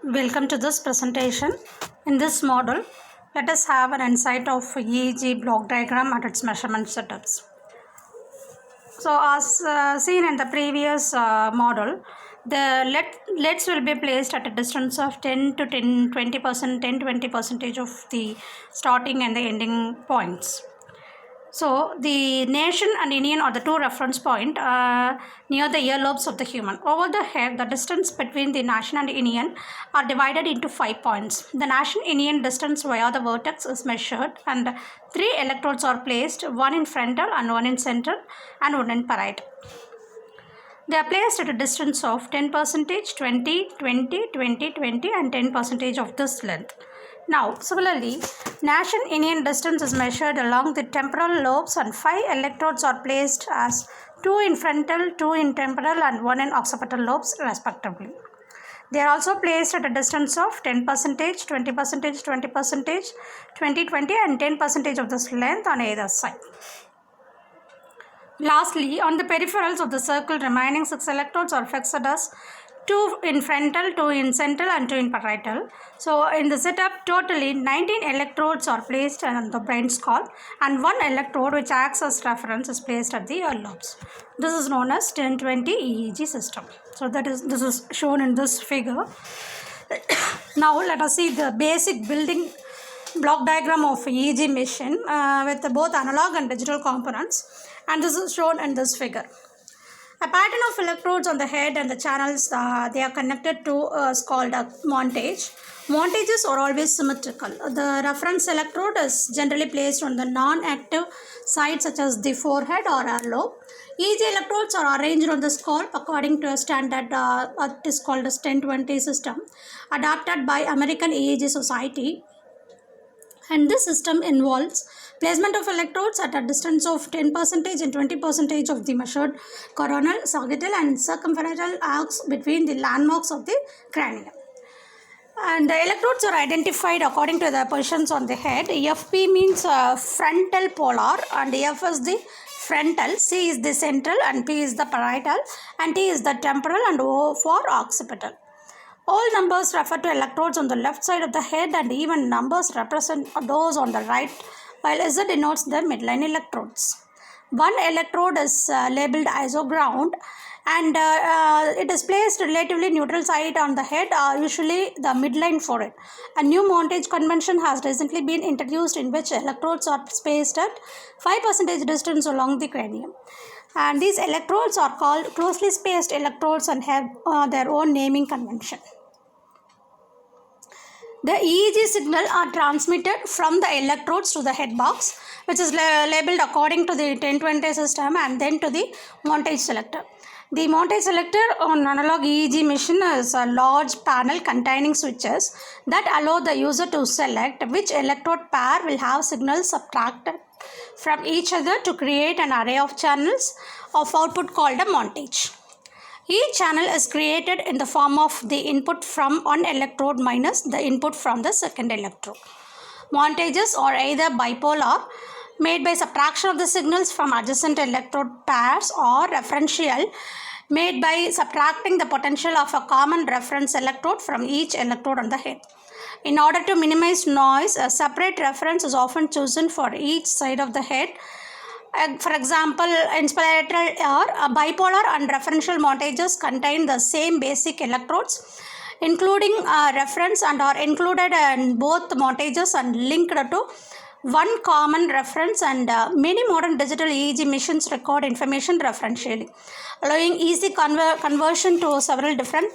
Welcome to this presentation. In this model, let us have an insight of EEG block diagram and its measurement setups. So as seen in the previous model, the LEDs will be placed at a distance of 10 to 20%, 10-20% of the starting and the ending points. So the nation and Indian are the two reference point near the earlobes of the human. Over the head, the distance between the nation and Indian are divided into 5 points. The nation Indian distance via the vertex is measured and 3 electrodes are placed, one in frontal and one in central and one in parietal. They are placed at a distance of 10%, 20, 20, 20, 20 and 10% of this length. Now, similarly, nation Indian distance is measured along the temporal lobes and 5 electrodes are placed as 2 in frontal, 2 in temporal and 1 in occipital lobes respectively. They are also placed at a distance of 10%, 20%, 20%, 20, 20 and 10% of this length on either side. Lastly, on the peripherals of the circle, remaining 6 electrodes are fixed as 2 in frontal, 2 in central and 2 in parietal. So in the setup, totally 19 electrodes are placed on the brain skull and 1 electrode which acts as reference is placed at the earlobes. This is known as 1020 EEG system. So this is shown in this figure. Now let us see the basic building block diagram of EEG machine with both analog and digital components, and this is shown in this figure. A pattern of electrodes on the head and the channels they are connected to is called a montage. Montages are always symmetrical. The reference electrode is generally placed on the non-active side such as the forehead or earlobe. EEG electrodes are arranged on the skull according to a standard what is called as 1020 system adopted by American EEG Society. And this system involves placement of electrodes at a distance of 10% and 20% of the measured coronal, sagittal and circumferential arcs between the landmarks of the cranium. And the electrodes are identified according to the positions on the head. FP means frontal polar and F is the frontal, C is the central and P is the parietal and T is the temporal and O for occipital. All numbers refer to electrodes on the left side of the head and even numbers represent those on the right, while Z denotes the midline electrodes. One electrode is labeled isoground and it is placed relatively neutral side on the head, usually the midline for it. A new montage convention has recently been introduced in which electrodes are spaced at 5% distance along the cranium. And these electrodes are called closely spaced electrodes and have their own naming convention. The EEG signal are transmitted from the electrodes to the head box, which is labeled according to the 1020 system and then to the montage selector. The montage selector on analog EEG machine is a large panel containing switches that allow the user to select which electrode pair will have signals subtracted from each other to create an array of channels of output called a montage. Each channel is created in the form of the input from one electrode minus the input from the second electrode. Montages are either bipolar, made by subtraction of the signals from adjacent electrode pairs, or referential, made by subtracting the potential of a common reference electrode from each electrode on the head. In order to minimize noise, a separate reference is often chosen for each side of the head. For example, inspirational or bipolar and referential montages contain the same basic electrodes, including reference, and are included in both montages and linked to one common reference, and many modern digital EEG machines record information referentially, allowing easy conversion to several different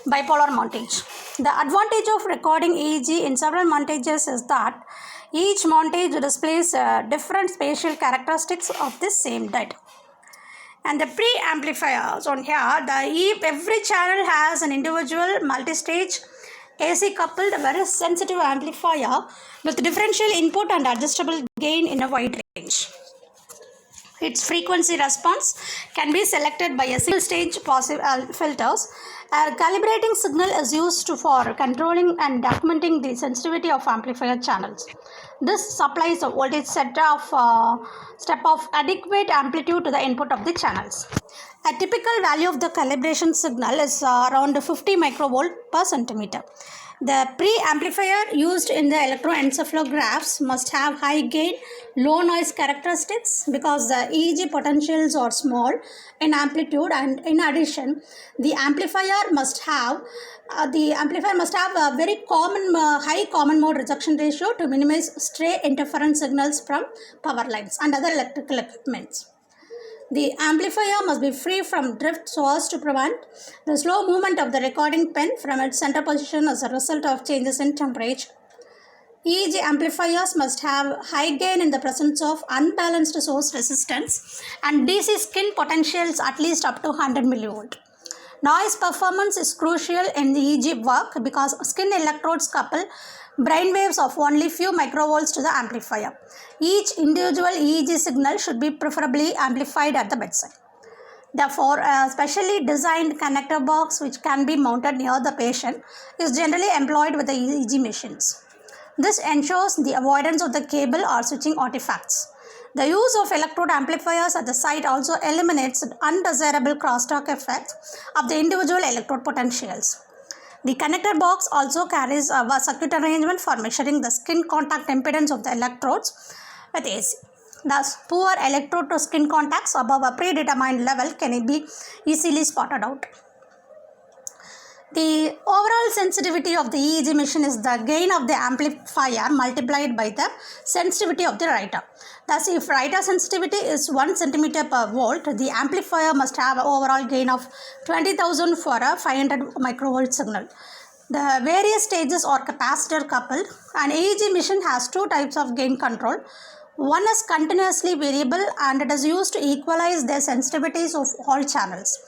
bipolar montage. The advantage of recording EEG in several montages is that each montage displays different spatial characteristics of the same data. And the preamplifiers on here, every channel has an individual multi-stage AC coupled very sensitive amplifier with differential input and adjustable gain in a wide range. Its frequency response can be selected by a single stage passive filters A calibrating signal is used for controlling and documenting the sensitivity of amplifier channels. This supplies a voltage step of adequate amplitude to the input of the channels. A typical value of the calibration signal is around 50 microvolt per centimeter. The pre-amplifier used in the electroencephalographs must have high gain, low noise characteristics because the EEG potentials are small in amplitude, and in addition, the amplifier must have a very high common mode rejection ratio to minimize stray interference signals from power lines and other electrical equipments. The amplifier must be free from drift so as to prevent the slow movement of the recording pen from its center position as a result of changes in temperature. EEG amplifiers must have high gain in the presence of unbalanced source resistance and DC skin potentials at least up to 100 mV. Noise performance is crucial in the EEG work because skin electrodes couple brainwaves of only few microvolts to the amplifier. Each individual EEG signal should be preferably amplified at the bedside. Therefore, a specially designed connector box which can be mounted near the patient is generally employed with the EEG machines. This ensures the avoidance of the cable or switching artifacts. The use of electrode amplifiers at the site also eliminates undesirable crosstalk effects of the individual electrode potentials. The connector box also carries a circuit arrangement for measuring the skin contact impedance of the electrodes with AC. Thus, poor electrode to skin contacts above a predetermined level can be easily spotted out. The overall sensitivity of the EEG machine is the gain of the amplifier multiplied by the sensitivity of the writer. Thus, if writer sensitivity is 1 cm per volt, the amplifier must have an overall gain of 20,000 for a 500 microvolt signal. The various stages are capacitor coupled. An EEG machine has two types of gain control. One is continuously variable and it is used to equalize the sensitivities of all channels.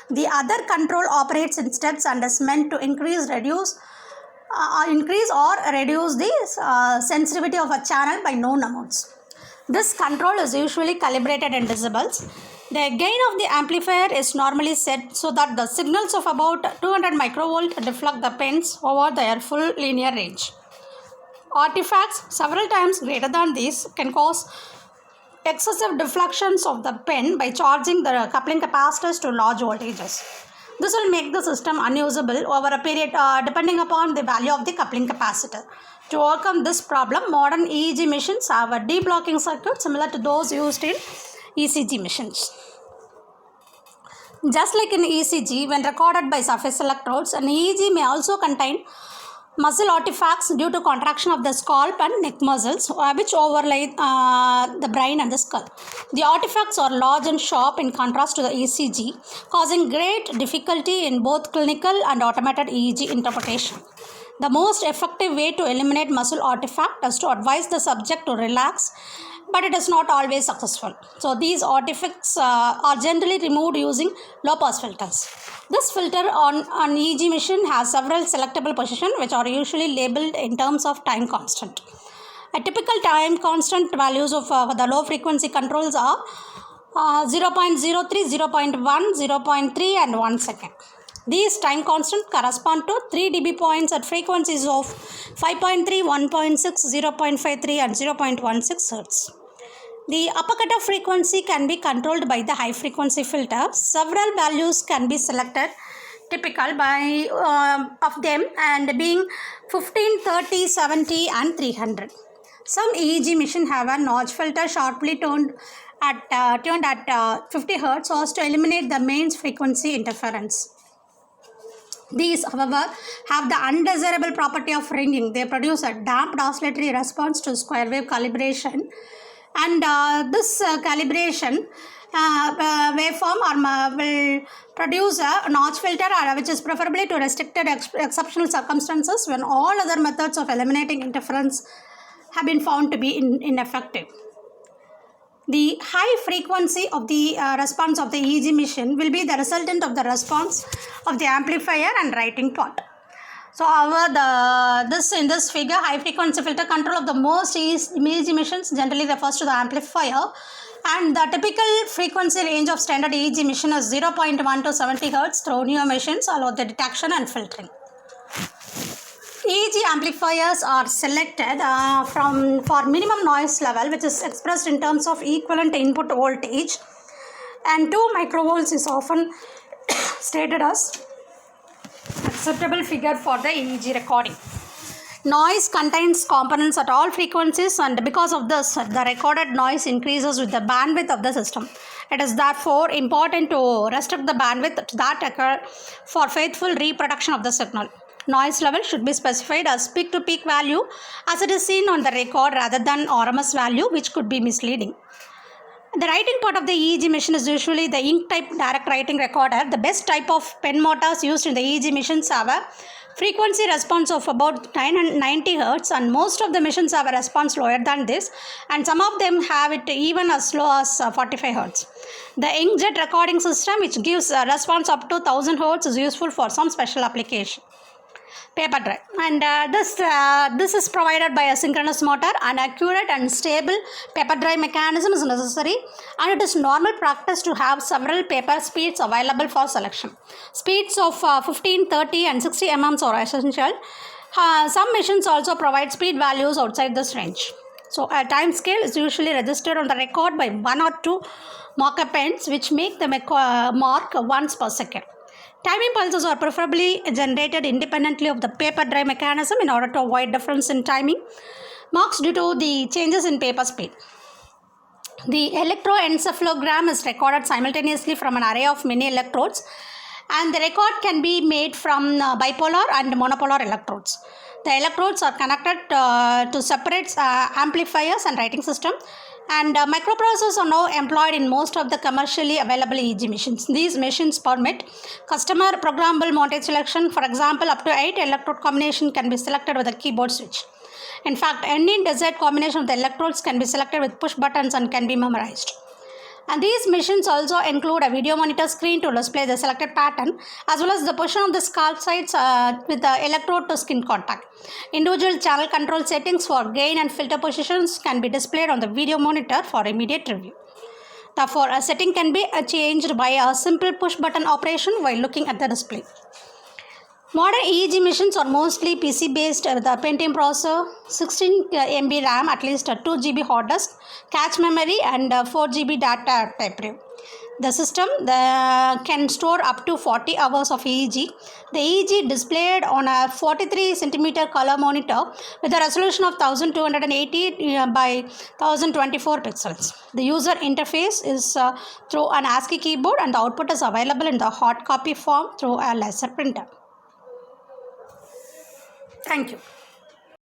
The other control operates in steps and is meant to increase or reduce the sensitivity of a channel by known amounts. This control is usually calibrated in decibels. The gain of the amplifier is normally set so that the signals of about 200 microvolt deflect the pens over their full linear range. Artifacts several times greater than this can cause excessive deflections of the pen by charging the coupling capacitors to large voltages. This will make the system unusable over a period depending upon the value of the coupling capacitor. To overcome this problem, modern EEG machines have a deblocking circuit similar to those used in ECG machines. Just like in ECG, when recorded by surface electrodes, an EEG may also contain muscle artifacts due to contraction of the scalp and neck muscles which overlay the brain and the skull. The artifacts are large and sharp in contrast to the ECG, causing great difficulty in both clinical and automated EEG interpretation. The most effective way to eliminate muscle artifact is to advise the subject to relax, but it is not always successful. So these artifacts are generally removed using low pass filters. This filter on an EEG machine has several selectable positions which are usually labeled in terms of time constant. A typical time constant values of the low frequency controls are 0.03, 0.1, 0.3 and 1 second. These time constants correspond to 3 dB points at frequencies of 5.3, 1.6, 0.53 and 0.16 Hz. The upper cutoff frequency can be controlled by the high frequency filter. Several values can be selected, typical by of them and being 15, 30, 70 and 300. Some EEG machines have a notch filter sharply tuned at 50 Hz so as to eliminate the mains frequency interference. These, however, have the undesirable property of ringing. They produce a damped oscillatory response to square wave calibration, and this calibration waveform will produce a notch filter which is preferably to restricted exceptional circumstances when all other methods of eliminating interference have been found to be ineffective. The high frequency of the response of the EEG machine will be the resultant of the response of the amplifier and writing part. So, in this figure, high frequency filter control of the most EEG machines generally refers to the amplifier, And the typical frequency range of standard EEG emission is 0.1 to 70 Hz through new emissions allow the detection and filtering. EEG amplifiers are selected for minimum noise level, which is expressed in terms of equivalent input voltage, and 2 microvolts is often stated as acceptable figure for the EEG recording. Noise contains components at all frequencies, and because of this, the recorded noise increases with the bandwidth of the system. It is therefore important to restrict the bandwidth that occur for faithful reproduction of the signal. Noise level should be specified as peak-to-peak value as it is seen on the record rather than RMS value, which could be misleading. The writing part of the EEG machine is usually the ink type direct writing recorder. The best type of pen motors used in the EEG machines have a frequency response of about 990 Hz, and most of the machines have a response lower than this, and some of them have it even as low as 45 Hz. The inkjet recording system, which gives a response up to 1000 Hz, is useful for some special application. Paper drive, and this is provided by a synchronous motor. An accurate and stable paper drive mechanism is necessary, and it is normal practice to have several paper speeds available for selection. Speeds of 15, 30 and 60 mm are essential. Some machines also provide speed values outside this range. So a time scale is usually registered on the record by 1 or 2 marker pens, which make the mark once per second. Timing pulses are preferably generated independently of the paper drive mechanism in order to avoid difference in timing marks due to the changes in paper speed. The electroencephalogram is recorded simultaneously from an array of many electrodes, and the record can be made from bipolar and monopolar electrodes. The electrodes are connected to separate amplifiers and writing system, and microprocessors are now employed in most of the commercially available EEG machines. These machines permit customer programmable voltage selection. For example, up to 8 electrode combination can be selected with a keyboard switch. In fact, any desired combination of the electrodes can be selected with push buttons and can be memorized. And these machines also include a video monitor screen to display the selected pattern, as well as the position of the scalp sites with the electrode to skin contact. Individual channel control settings for gain and filter positions can be displayed on the video monitor for immediate review. Therefore, a setting can be changed by a simple push button operation while looking at the display. Modern EEG machines are mostly PC based with a Pentium processor, 16 MB RAM, at least 2 GB hard disk, cache memory, and 4 GB data type. The system can store up to 40 hours of EEG. The EEG displayed on a 43 cm color monitor with a resolution of 1280 by 1024 pixels. The user interface is through an ASCII keyboard, and the output is available in the hard copy form through a laser printer. Thank you.